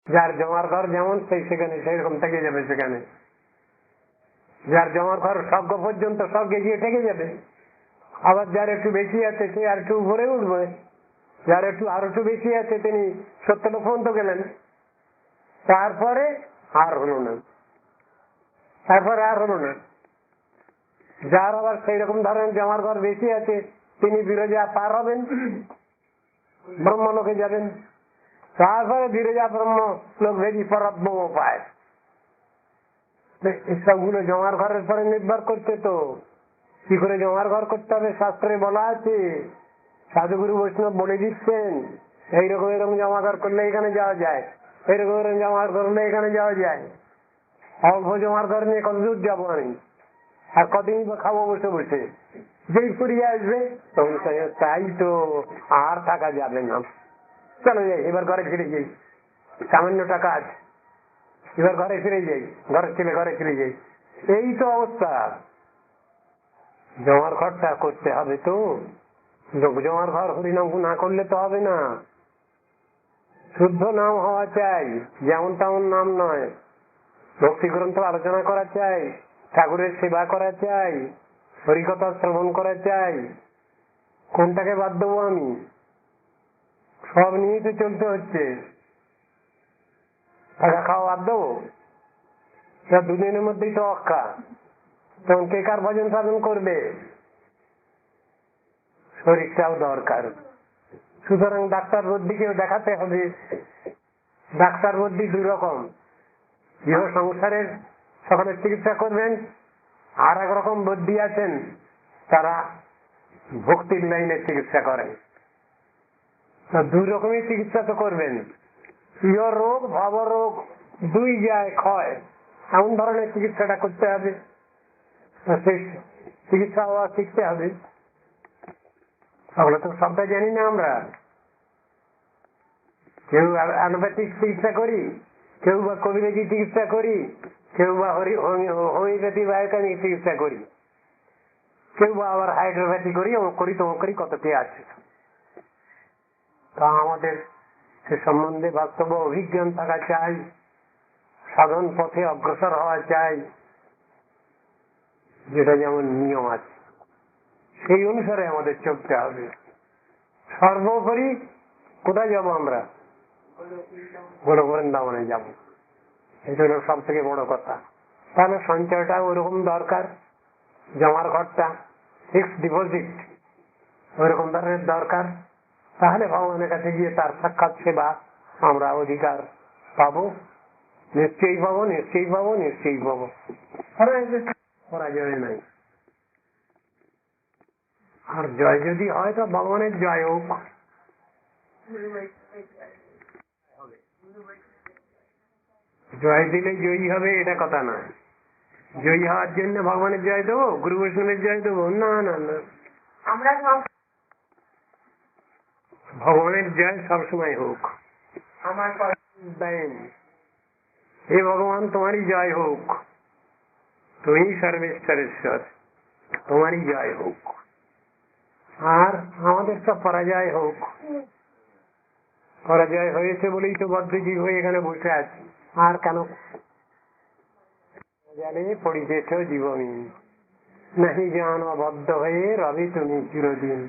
যার জমার ঘর যেমন সেখানে সেরকম থেকে যাবে, সেখানে যার জমার ঘর স্বর্গ পর্যন্ত স্বর্গে গিয়ে থেকে যাবে। আবার যার একটু বেশি আছে সে আর একটু উপরে উঠবে, যার আর একটু বেশি আছে তিনি সত্যলোক পর্যন্ত গেলেন, তারপরে আর হলো না, তারপরে আর হলো না। যার আবার সেই রকম ধরেন জমার ঘর বেশি আছে তিনি বিরজা পার হবেন, ব্রহ্মলোকে যাবেন, তারপরে বিরজা ব্রহ্ম লোক ভেজি পরব্রহ্ম পায়। এসবগুলো জমার ঘরের পরে নির্ভর করছে। তো কি করে জমার ঘর করতে হবে শাস্ত্রে বলা আছে, সাধুগুরু বৈষ্ণব বলে দিচ্ছেন এইরকম এরকম জমা ঘর করলে এখানে যাওয়া যায়, এরকম এরকম জমার করলে এখানে যাওয়া যায়। অল্প জমার ঘর নিয়ে কত দূর যাবো আমি, আর কদিন খাবো বসে বসে, যেই ফুরিয়ে আসবে তখন তাই তো আর থাকা যাবে না, চলো যাই এবার ঘরে ফিরে যাই, সামান্য টাকা আছে এবার ঘরে ফিরে যাই, ঘরের ছেলে ঘরে ফিরে যাই। এই তো অবস্থা। জমার ঘরটা করতে হবে। তো জমার ঘর হরিনাম না করলে তো হবে না, শুদ্ধ নাম হওয়া চাই, যেমন তেমন নাম নয়। ভক্তি গ্রন্থ আলোচনা করা চাই, ঠাকুরের সেবা করা চাই, হরিকথা শ্রবণ করা চাই। কোনটাকে বাদ দেবো আমি? সব নিয়ে তো চলতে হচ্ছে। টাকা খাওয়া বাদ দেবো? দুদিনের মধ্যেই তো অক্কা, তখন কে কার ভজন সাধন করবে? শরীরটাও দরকার। সুতরাং ডাক্তার বুদ্ধিকেও দেখাতে হবে। ডাক্তার বুদ্ধি দুই রকম, গৃহ সংসারের সকলের চিকিৎসা করবেন, আর এক রকম বুদ্ধি আছেন তারা ভক্তির লাইনে চিকিৎসা করেন। দুই রকমের চিকিৎসা তো করবেন। ইহ রোগ ভব রোগ দুই যায় ক্ষয়, এমন ধরনের চিকিৎসাটা করতে হবে। সেই চিকিৎসা হওয়া শিখতে হবে। ওগুলো তো সবটা জানি না আমরা। কেউ অ্যালোপ্যাথিক চিকিৎসা করি, কেউ বা কবিরাজি চিকিৎসা করি, কেউ বা হোমিওপ্যাথি বায়োকেমিক চিকিৎসা করি, কেউ বা আবার হাইড্রোপ্যাথি করি, অমুক করি তমুক করি, কত কে আছে। তা আমাদের সে সম্বন্ধে বাস্তব অভিজ্ঞান থাকা চাই, সাধন পথে অগ্রসর হওয়া চাই, যেটা যেমন নিয়ম আছে সেই অনুসারে আমাদের চলতে হবে। সর্বোপরি কোথায় যাব আমরা? গোলক বৃন্দাবনে যাব। এটা হলো সব থেকে বড় কথা। তাহলে সঞ্চয়টা ওরকম দরকার, জমার ঘরটা ফিক্সড ডিপোজিট ওইরকম ধরনের দরকার। তাহলে ভগবানের কাছে গিয়ে তার সাক্ষাৎ সেবা আমরা অধিকার পাবো, নিশ্চয়ই পাবো, নিশ্চয়ই পাবো, নিশ্চয়ই পাবো। পরাজয় নাই। আর জয় যদি হয় তো ভগবানের জয় হোক। জয় দিলে জয়ী হবে এটা কথা নয়। জয়ী হওয়ার জন্য ভগবানের জয় দেবো, গুরু বৈষ্ণবের জয় দেবো, না না না। আমরা ভগবানের জয় সবসময় হোক। হে ভগবান তোমারই জয় হোক, তুমি সর্বেশ্বরেশ্বর, তোমারই জয় হোক। আর আমাদের সব পরাজয় হোক। পরাজয় হয়েছে বলেই তো বদ্ধজীব হয়ে এখানে বসে আছি। আর কেন জানে পরিবেশ জীবনী নাহি জান বদ্ধ হয়ে রবি তুমি চিরদিন,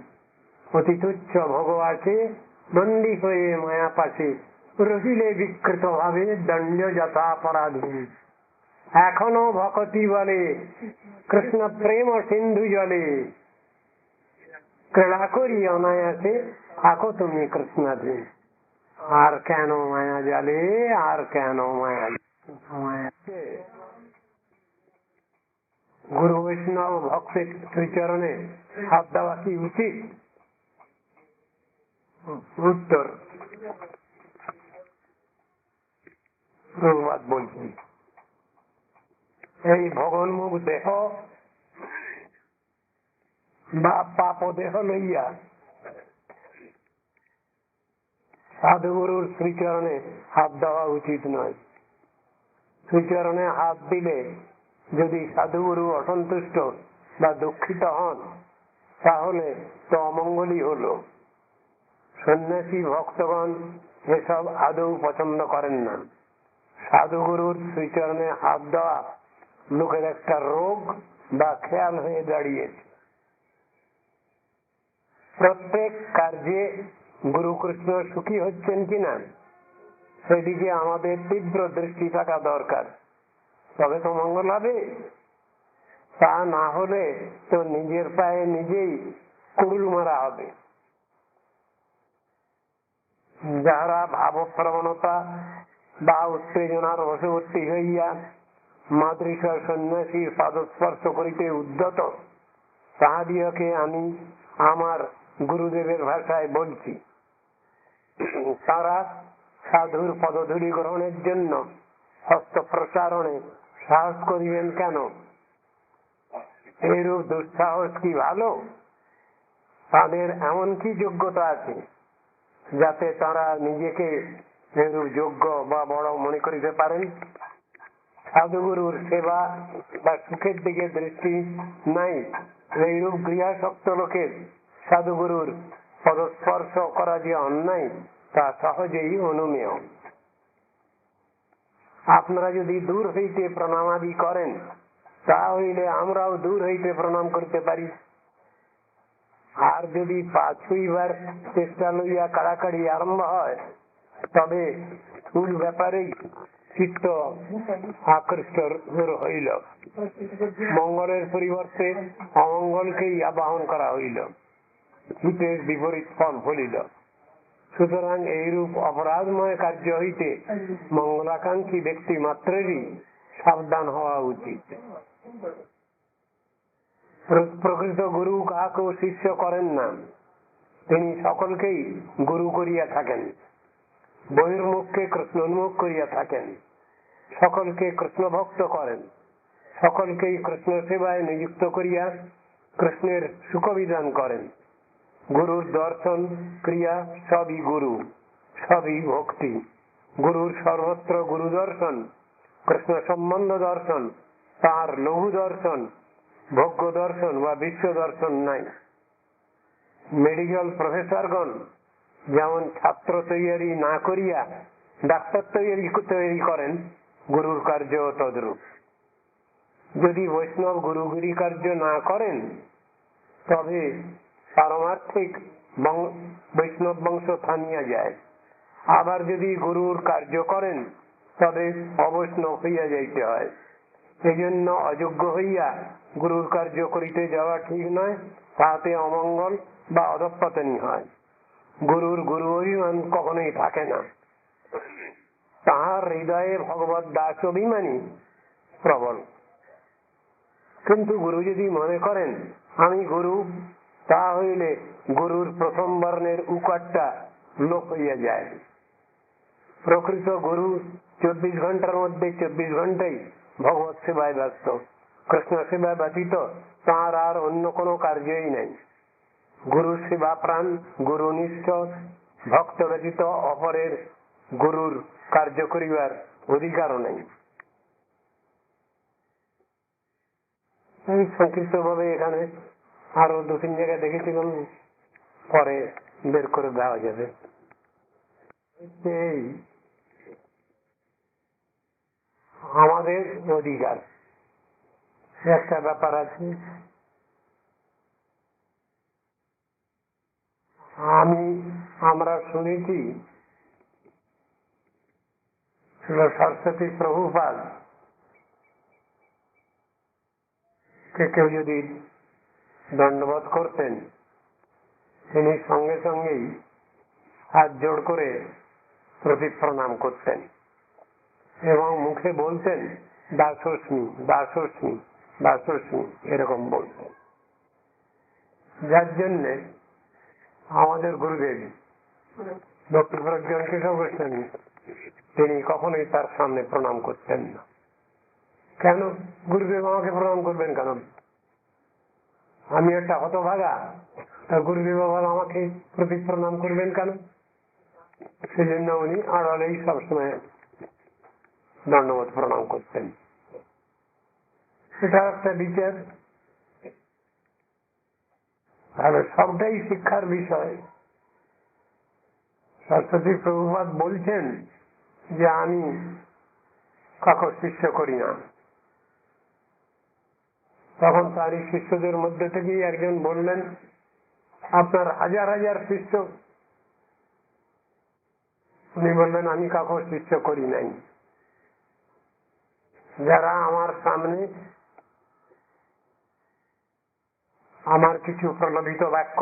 অতি তুচ্ছ ভোগ আছে বন্দী হয়ে মায়া পাশে, রহিলে বিকৃত ভাবে দণ্ড যথাপরাধীন। এখনো ভকতি বলে কৃষ্ণ প্রেম সিন্ধু জলে, ক্রীড়া করি অনায়াসে থাকো তুমি কৃষ্ণাধীন। আর কেন মায়া জালে, আর কেন মায়া? গুরু বৈষ্ণব ভক্তের শ্রীচরণে হাত দেওয়া কি উচিত? উত্তর বলছি, এই ভগন্মুখ দেহ বা পাপ দেহ লইয়া সাধুগুরুর শ্রীচরণে হাত দেওয়া উচিত নয়। শ্রীচরণে হাত দিলে যদি সাধুগুরু অসন্তুষ্ট বা দুঃখিত হন তাহলে তো অমঙ্গলই হলো। সন্ন্যাসী ভক্তগণ এসব আদৌ পছন্দ করেন না। সাধুগুরুর শ্রীচরণে হাত দেওয়া লোকের একটা রোগ বা খেয়াল হয়ে দাঁড়িয়েছে। প্রত্যেক কার্যে গুরুকৃষ্ণ সুখী হচ্ছেন কিনা সেদিকে আমাদের তীব্র দৃষ্টি থাকা দরকার, তবে তো মঙ্গল হবে। তা না হলে তো নিজের পায়ে নিজেই কুড়ুল মারা হবে। যাহারা ভাবপ্রবণতা বা উত্তেজনার বশবর্তী হইয়া মাতৃষ সন্ন্যাসীর পাদস্পর্শ করিতে উদ্যত, তাহাদিওকে আমি আমার গুরুদেবের ভাষায় বলছি, তারা সাধুর পদধূলি গ্রহণের জন্য হস্ত প্রসারণে সাহস করিবেন কেন? এইরূপ দুঃসাহস কি ভালো? তাদের এমন কি যোগ্যতা আছে যাতে তারা নিজেকে এরূপ যোগ্য বা বড় মনে করিতে পারেন? সাধুগুরুর সেবা বা সুখের দিকে দৃষ্টি নাই এইরূপ গৃহাসক্ত লোকের সাধুগুরুর পদস্পর্শ করা যে অন্যায় তা সহজেই অনুমেয়। আপনারা যদি দূর হইতে প্রণামাদি করেন, তা হইলে আমরাও দূর হইতে প্রণাম করতে পারি। আর যদি পা ছুঁইবার চেষ্টা লইয়া কাড়াকাড়ি আরম্ভ হয়, তবে স্থূল ব্যাপারেই চিত্ত আকৃষ্ট হইল, মঙ্গলের পরিবর্তে অমঙ্গলকেই আবাহন করা হইল, হিতের বিপরীত ফল ফলিল। সুতরাং এইরূপ অপরাধময় কার্য হইতে মঙ্গলাকাঙ্ক্ষী ব্যক্তি মাত্রেরই সাবধান হওয়া উচিত। প্রকৃত গুরু কাহাকেও শিষ্য করেন না, তিনি সকলকেই গুরু করিয়া থাকেন, বহির্মুখকে কৃষ্ণোন্মুখ করিয়া থাকেন, সকলকে কৃষ্ণ ভক্ত করেন, সকলকেই কৃষ্ণ সেবায় নিযুক্ত করিয়া কৃষ্ণের সুখবিধান করেন। গুরুর দর্শন ক্রিয়া সবই গুরু, সবই ভক্তি। গুরুর সর্বত্র গুরু দর্শন, কৃষ্ণ সম্বন্ধ দর্শন, তার লঘু দর্শন, ভোগ্য দর্শন বা বিশ্ব দর্শন নাই। মেডিকেল প্রফেসরগণ যেমন ছাত্র তৈরি না করিয়া ডাক্তার তৈরি করেন, গুরুর কার্য তদ্রূপ। যদি বৈষ্ণব গুরুগিরি কার্য না করেন, তবে পারমার্থিক বৈষ্ণব বংশ থামিয়া যায়। আবার যদি গুরুর কার্য করেন, তবে অবৈষ্ণব হইয়া যাইতে হয়। এই জন্য অযোগ্য হইয়া গুরুর কার্য করিতে যাওয়া ঠিক নয়, তাহাতে অমঙ্গল বা অধঃপতনই হয়। গুরুর গুরু অভিমান কখনোই থাকে না, তাহার হৃদয়ে ভগবত দাস অভিমানী প্রবল। কিন্তু গুরু যদি মনে করেন আমি গুরু, তা হইলে গুরুর প্রথম বর্ণের উকারটা লোপ হইয়া যায়। প্রকৃত গুরু 24 ঘন্টার মধ্যে 24 ঘন্টাই ভগবত সেবায় ব্যস্ত, কৃষ্ণ সেবায় ব্যতীত তাঁর আর অন্য কোনো কার্যই নাই। গুরু সেবা প্রাণ, গুরু নিষ্ঠ, ভক্ত ব্যতীত অপরের গুরুর কার্য করিবার অধিকারও নেই। সংক্ষিপ্ত ভাবে এখানে আরো 2-3 জায়গায় দেখেছিলাম, পরে বের করে দেওয়া যাবে। এই আমাদের অধিকার একটা ব্যাপার আছে। আমরা শুনেছি সরস্বতী প্রভুপাদ কে কেউ যদি দণ্ডবোধ করতেন, তিনি সঙ্গে সঙ্গেই হাত জোড় করে প্রতি প্রণাম করতেন এবং মুখে বলতেন দাসস্মি দাসস্মি দাসস্মি, এরকম বলতেন। যার জন্যে আমাদের গুরুদেব ভক্তি প্রজ্ঞান কেশব গোস্বামী তিনি কখনোই তার সামনে প্রণাম করতেন না। কেন গুরুদেব আমাকে প্রণাম করবেন কেন? আমি একটা হতভাগা, তা গুরুদেব আবার আমাকে প্রতি প্রণাম করবেন কেন? সেজন্য উনি আড়ালেই সবসময় দণ্ডবোধ প্রণাম করতেন। সেটা একটা বিচার। তাহলে সবটাই শিক্ষার বিষয়। সরস্বতী প্রভুপাদ বলছেন যে আমি কাকর শিষ্য করি না। তখন তারই শিষ্যদের মধ্যে থেকেই একজন বললেন, আপনার হাজার হাজার শিষ্য। উনি বললেন, আমি কাকর শিষ্য করি নাই। যারা আমার সামনে আমার কিছু প্রলোভিত বাক্য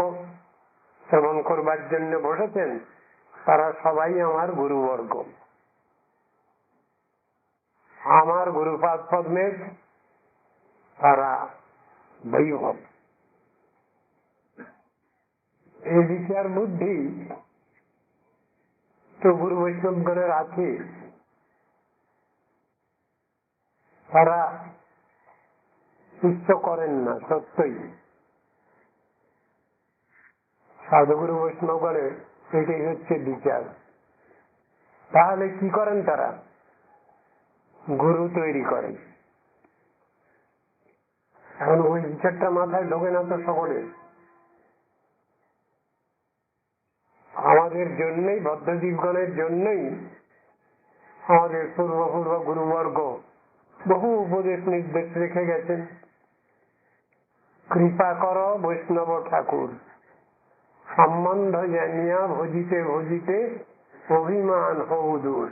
শ্রবণ করবার জন্য বসেছেন, তারা সবাই আমার গুরুবর্গ, আমার গুরুপাদ পদ্মের তারা বৈভব। এই বিচার বুদ্ধি তো গুরু বৈষ্ণবগণের আছে। তারা শিষ্য করেন না, সত্যই সাধুগুরু বৈষ্ণবগণের এটাই হচ্ছে বিচার। তাহলে কি করেন তারা? গুরু তৈরি করেন। এখন ওই বিচারটা মাথায় ঢোকে না তো সকলে। আমাদের জন্যই, বদ্ধজীবগণের জন্যই আমাদের পূর্ব গুরুবর্গ বহু উপদেশ নির্দেশ রেখে গেছেন। কৃপা কর বৈষ্ণব ঠাকুর, সম্বন্ধ জানিয়া ভজিতে ভজিতে অভিমান হউ দূর।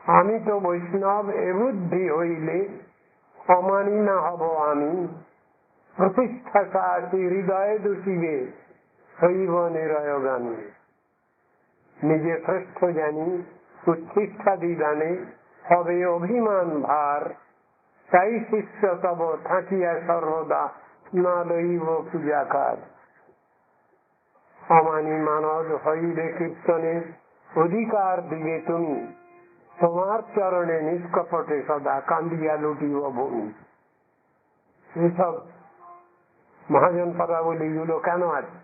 আমি তো বৈষ্ণব এ বুদ্ধি হইলে অমানি না হব আমি। প্রতিষ্ঠা সাথী হৃদয়ে দূষিবে হইব নিরয়গামী। নিজে শ্রেষ্ঠ জানি উচ্ছিষ্টাদি দানে হবে অভিমান ভার। তাই শিষ্য তব থাকিয়া সর্বদা না লইব পূজাকার। অমানি মানব হইলে কীর্তনে অধিকার দিবে তুমি। তোমার চরণে নিষ্কপটে সদা কান্দিয়া লুটিব ভূমি। এইসব মহাজন পদাবলী গুলো কেন আছে?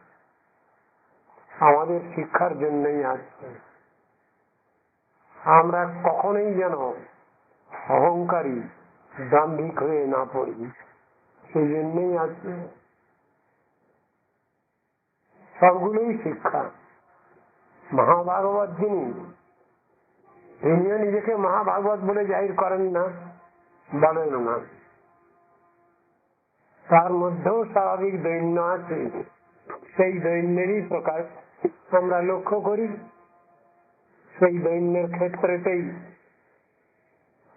আমাদের শিক্ষার জন্যই আছে। আমরা কখনোই যেন অহংকারী দাম্ভিক হয়ে না পড়ি, সেই জন্যই আছে। সবগুলোই শিক্ষা। মহাভাগবত যিনি, তিনিও নিজেকে মহাভাগবত বলে জাহির করেন না, বলেন না। তার মধ্যেও স্বাভাবিক দৈন্য আছে। সেই দৈন্যেরই প্রকাশ আমরা লক্ষ্য করি। সেই দৈন্যের ক্ষেত্রেতেই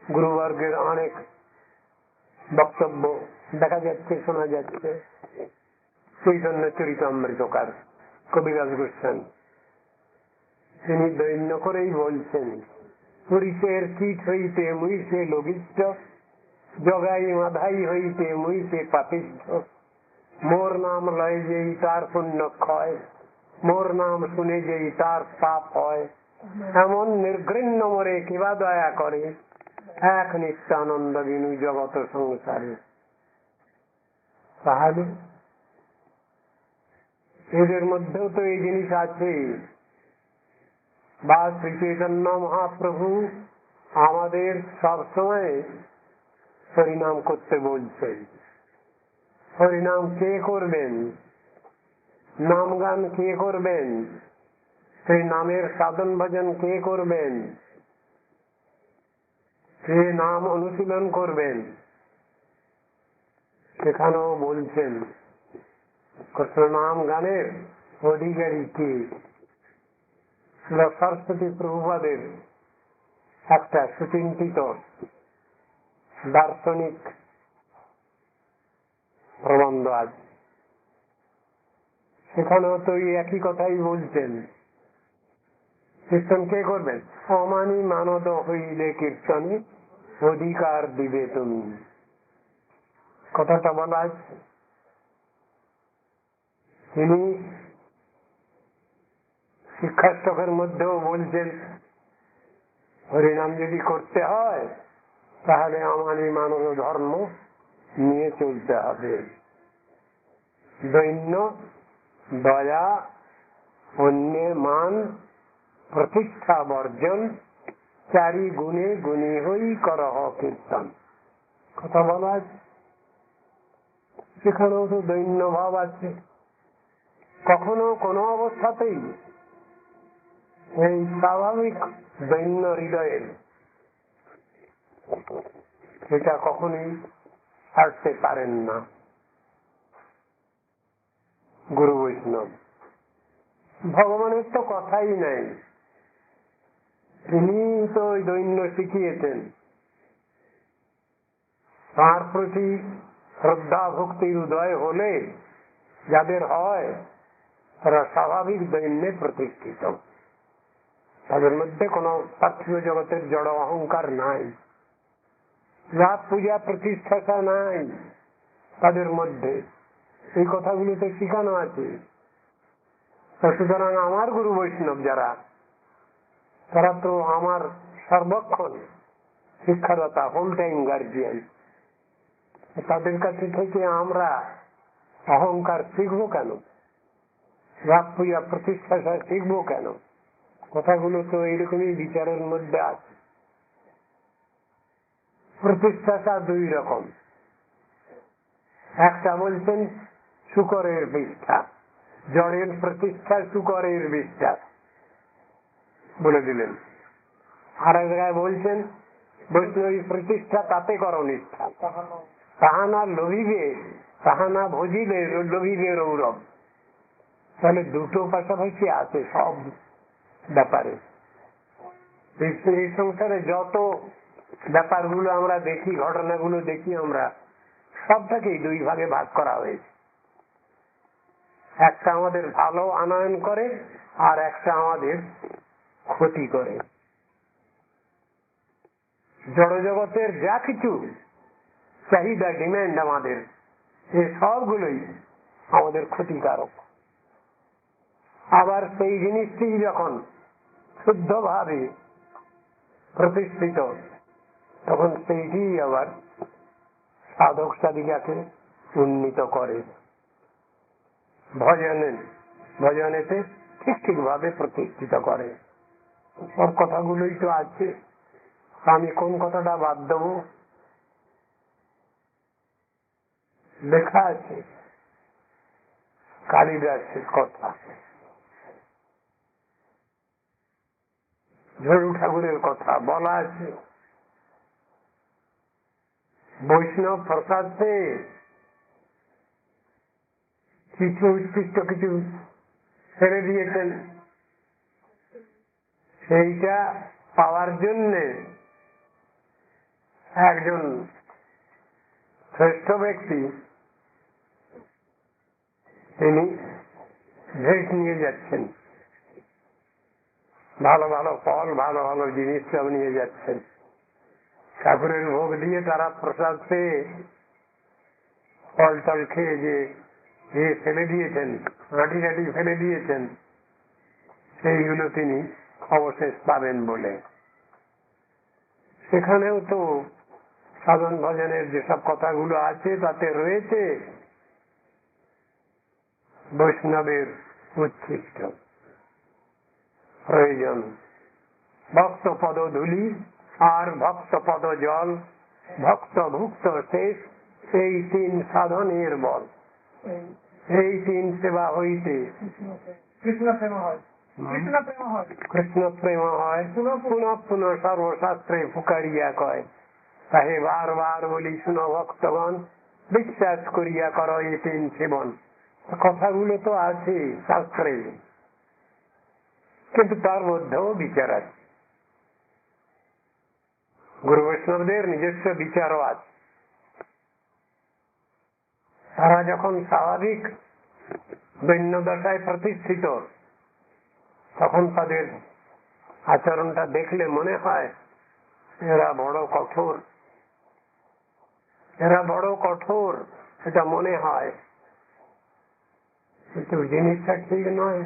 গুরুবর্গের অনেক বক্তব্য দেখা যাচ্ছে, শোনা যাচ্ছে। চৈতন্য চরিতামৃতকার কবিরাজ গোস্বামী তিনি দৈন্য করেই বলছেন, পুরীশের কীট হইতে মুইছে লঘিষ্ঠ, জগাই মাধাই হইতে মুইছে পাপিষ্ঠ। মোর নাম লয় যেই তার পুণ্য ক্ষয়, মোর নাম শুনে যেই তার পাপ হয়। এমন নির্ঘৃণ্য মোরে কিবা দয়া করে, এক নিত্যানন্দ বিনু জগত সংসারে। তাহলে এদের মধ্যেও তো এই জিনিস আছে। বা শ্রী চৈতন্য মহাপ্রভু আমাদের সবসময় হরিনাম করতে বলছেন। হরিনাম কে করবেন? নাম গান কে করবেন? সেই নামের সাধন ভজন কে করবেন? কে নাম অনুশীলন করবেন? সেখানেও বলছেন কৃষ্ণ নাম গানের অধিকারী কে? সরস্বতী প্রভুপাদের একটা সুচিন্তিত দার্শনিক প্রবন্ধ আছে, সেখানেও তো একই কথাই বলছেন। কীর্তন কে করবেন? অমানি মানদ হইলে কীর্তনে অধিকার দিবে তুমি। কথাটা বলা আছে। তিনি শিক্ষাষ্টকের মধ্যেও বলছেন, হরিনাম যদি করতে হয় তাহলে আমারই মানব ধর্ম নিয়ে চলতে হবে। দৈন্য, দয়া, অন্যের মান, প্রতিষ্ঠা বর্জন, চারি গুণে গুণী হই করহ কীর্তন। কথা বলা আছে। সেখানেও তো দৈন্য ভাব আছে। কখনো কোনো অবস্থাতেই এই স্বাভাবিক দৈন্য হৃদয়ের এটা কখনোই ছাড়তে পারেন না গুরু বৈষ্ণব। ভগবানের তো কথাই নাই, তিনি তো ওই দৈন্য শিখিয়েছেন। তার প্রতি শ্রদ্ধা ভক্তির উদয় হলে যাদের হয় তারা স্বাভাবিক দৈন্যে প্রতিষ্ঠিত, তাদের মধ্যে কোন পার্থিব জগতের জড় অহংকার নাই, রাত পূজা প্রতিষ্ঠাতা নাই তাদের মধ্যে। এই কথাগুলো তো শিখানো আছে। সুতরাং আমার গুরু বৈষ্ণব যারা, তারা তো আমার সর্বক্ষণ শিক্ষাদাতা, হোল টাইম গার্জিয়ান। তাদের কাছে থেকে আমরা অহংকার শিখবো কেন, রাত পূজা প্রতিষ্ঠাতা শিখবো কেন? কথাগুলো তো এইরকমই বিচারের মধ্যে আছে। প্রতিষ্ঠাতা দুই রকম, একটা বলছেন শুকরের বিষ্ঠা, জড়ের প্রতিষ্ঠা শুকরের বিশ্বাস বলে দিলেন। আর এক জায়গায় বলছেন বৈষ্ণবী প্রতিষ্ঠা তাতে করো নিষ্ঠা, তাহানা লোভিবে তাহানা ভজিলে লোভিবে রৌরব। তাহলে দুটো পাশাপাশি আছে সব ব্যাপারে। এই সংসারে যত ব্যাপারগুলো আমরা দেখি, ঘটনাগুলো দেখি, আমরা সবটাকেই দুই ভাগে ভাগ করা হয়েছে। একটা আমাদের ভালো আনয়ন করে, আর একটা আমাদের ক্ষতি করে। জড়জগতের যা কিছু চাহিদা, ডিমান্ড আমাদের, এই সবগুলোই আমাদের ক্ষতিকারক। আবার সেই জিনিসটি যখন শুদ্ধভাবে প্রতিষ্ঠিত, তখন সেইটি আবার সাধক সাধিকাকে উন্নীত করে, ভজনেতে ঠিক ঠিক ভাবে প্রতিষ্ঠিত করে। সব কথাগুলোই তো আছে। আমি কোন কথাটা বাদ দেবো? লেখা আছে কালিদাসের কথা, ঝড়ু ঠাকুরের কথা বলা আছে। বৈষ্ণব প্রসাদ পেয়ে কিছু উৎকৃষ্ট কিছু ছেড়ে দিয়েছেন, সেইটা পাওয়ার জন্যে একজন শ্রেষ্ঠ ব্যক্তি তিনি ভেট নিয়ে যাচ্ছেন, ভালো ভালো ফল, ভালো ভালো জিনিস সব নিয়ে যাচ্ছেন। ঠাকুরের ভোগ দিয়ে তারা প্রসাদ পেয়ে ফল টল খেয়ে যে ফেলে দিয়েছেন, হাঁটি হাঁটি ফেলে দিয়েছেন, সেইগুলো তিনি অবশেষ পাবেন বলে। সেখানেও তো সাধন ভজনের যেসব কথাগুলো আছে তাতে রয়েছে বৈষ্ণবের উচ্ছিষ্ট প্রয়োজন। ভক্ত পদ ধুলি আর ভক্ত পদ জল, ভক্ত ভুক্ত শেষ, এই তিন সাধনের বল। এই তিন সেবা হইতে কৃষ্ণ প্রেম হয়, কৃষ্ণ প্রেম হয়, পুনঃ পুনঃ সর্বশাস্ত্রে ফুকারিয়া কয়, তাহে বার বার বলি শুনো ভক্তগণ, বিশ্বাস করিয়া করো এই তিন সেবন। কথাগুলো তো আছে শাস্ত্রে, কিন্তু তার মধ্যেও বিচার আছে। গুরু বৈষ্ণবদের নিজস্ব বিচারও আছে। তারা যখন স্বাভাবিক দৈন্য দশায় প্রতিষ্ঠিত, তখন তাদের আচরণটা দেখলে মনে হয় এরা বড় কঠোর, এরা বড় কঠোর, এটা মনে হয়। কিন্তু জিনিসটা ঠিক নয়।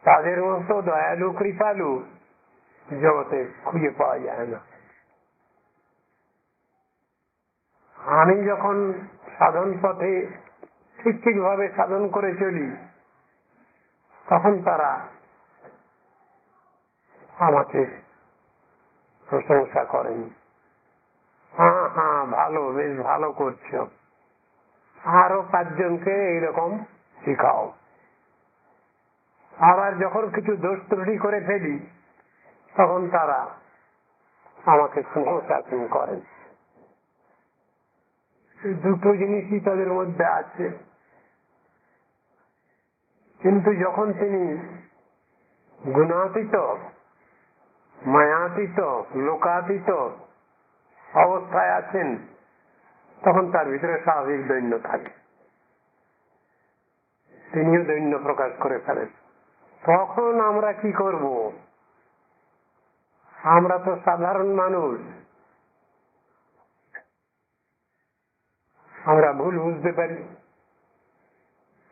তাদের মতো দয়ালু কৃপালু জগতে খুঁজে পাওয়া যায় না। আমি যখন সাধন পথে ঠিক ঠিক ভাবে সাধন করে চলি, তখন তারা আমাকে প্রশংসা করেন, হ্যাঁ হ্যাঁ ভালো, বেশ ভালো করছো, আরো 5 জনকে এইরকম শিখাও, আবার যখন কিছু দোষ ত্রুটি করে ফেলি তখন তারা আমাকে স্নেহ শাসন করেন। দুটো জিনিসই তাদের মধ্যে আছে। কিন্তু যখন তিনি গুণাতীত, মায়াতীত, লোকাতীত অবস্থায় আছেন তখন তার ভিতরে স্বাভাবিক দৈন্য থাকে, তিনিও দৈন্য প্রকাশ করে ফেলেন। তখন আমরা কি করব? আমরা তো সাধারণ মানুষ, আমরা ভুল বুঝতে পারি,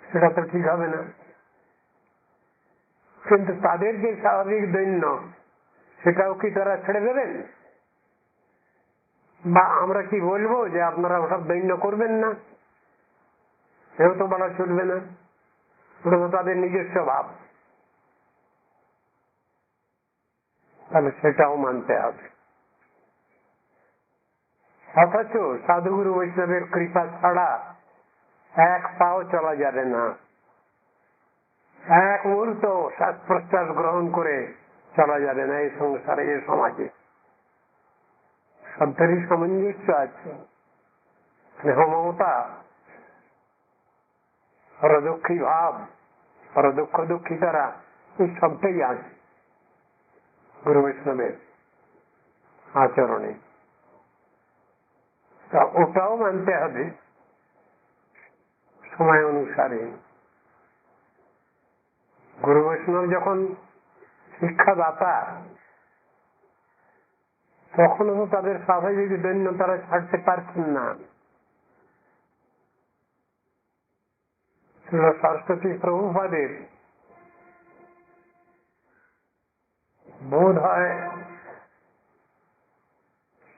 সেটা তো ঠিক হবে না। কিন্তু তাদের যে স্বাভাবিক দৈন্য সেটাও কি তারা ছেড়ে দেবেন? বা আমরা কি বলবো যে আপনারা ওসব দৈন্য করবেন না? সেও তো বলা চলবে না, ওটা তো তাদের নিজস্ব ভাব। তাহলে সেটাও মানতে হবে। অথচ সাধুগুরু বৈষ্ণবের কৃপা ছাড়া এক পাও চলা যাবে না। এক মুহূর্ত শ্বাস প্রশ্বাস গ্রহণ করে চলা যাবে না এই সংসারে, এই সমাজে। শব্দেরই সামঞ্জস্য আছে, স্নেহ মমতা, পরদুঃখী ভাব, পরদুঃখ দুঃখিতারা, এই সবটাই আছে গুরু বৈষ্ণবের আচরণে। তা ওটাও মানতে হবে সময় অনুসারে। গুরু বৈষ্ণব যখন শিক্ষাদাতা তখনও তো তাদের স্বাভাবিক দৈন্য তারা ছাড়তে পারছেন না। সরস্বতী প্রভুপাদের বোধ হয়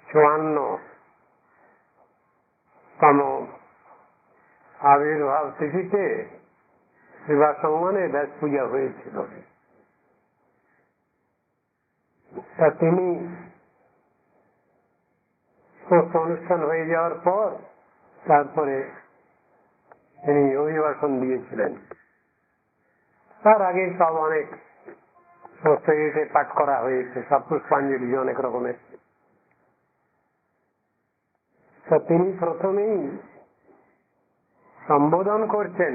54তম আবির্ভাব তিথিতে বিবাহ সম্মানে ব্যাস পূজা হয়েছিল। তা তিনি সমস্ত অনুষ্ঠান হয়ে যাওয়ার পর তারপরে তিনি অভিভাষণ দিয়েছিলেন। তার আগে সব অনেক সমস্ত ইয়েতে পাঠ করা হয়েছে, সব পুষ্পাঞ্জলি অনেক রকমের। তা তিনি প্রথমেই সম্বোধন করছেন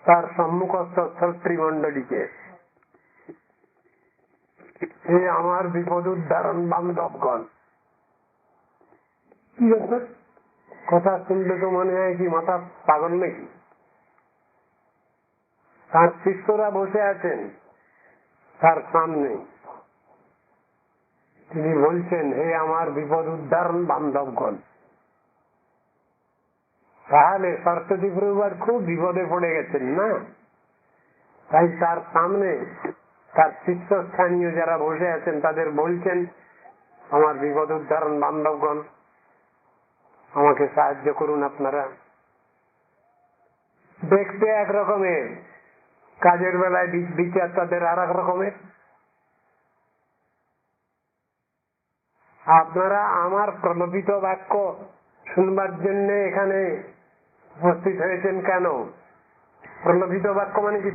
তার সম্মুখস্থ ছাত্রীমণ্ডলীকে, হে আমার বিপদ উদ্ধারণ বান্ধবগণ। কথা শুনলে তো মনে হয় কি মাথা পাগল নাকি? তার শিষ্যরা বসে আছেন তার সামনে, তিনি বলছেন হে আমার বিপদ উদ্ধারণ বান্ধবগণ। তাহলে সরস্বতী প্রভুপাদ খুব বিপদে পড়ে গেছেন না? তাই তার সামনে তার শীর্ষস্থানীয় যারা বসে আছেন তাদের বলছেন আমার বিপদ উদ্ধারণ বান্ধবগণ, আমাকে সাহায্য করুন আপনারা। দেখতে এক রকমের, কাজের বেলায় বিচার তাদের আর এক রকমের। আপনারা আমার প্রলোভিত বাক্য শুনবার জন্য এখানে উপস্থিত হয়েছেন কেন? প্রলোভিত বাক্য মানে কি?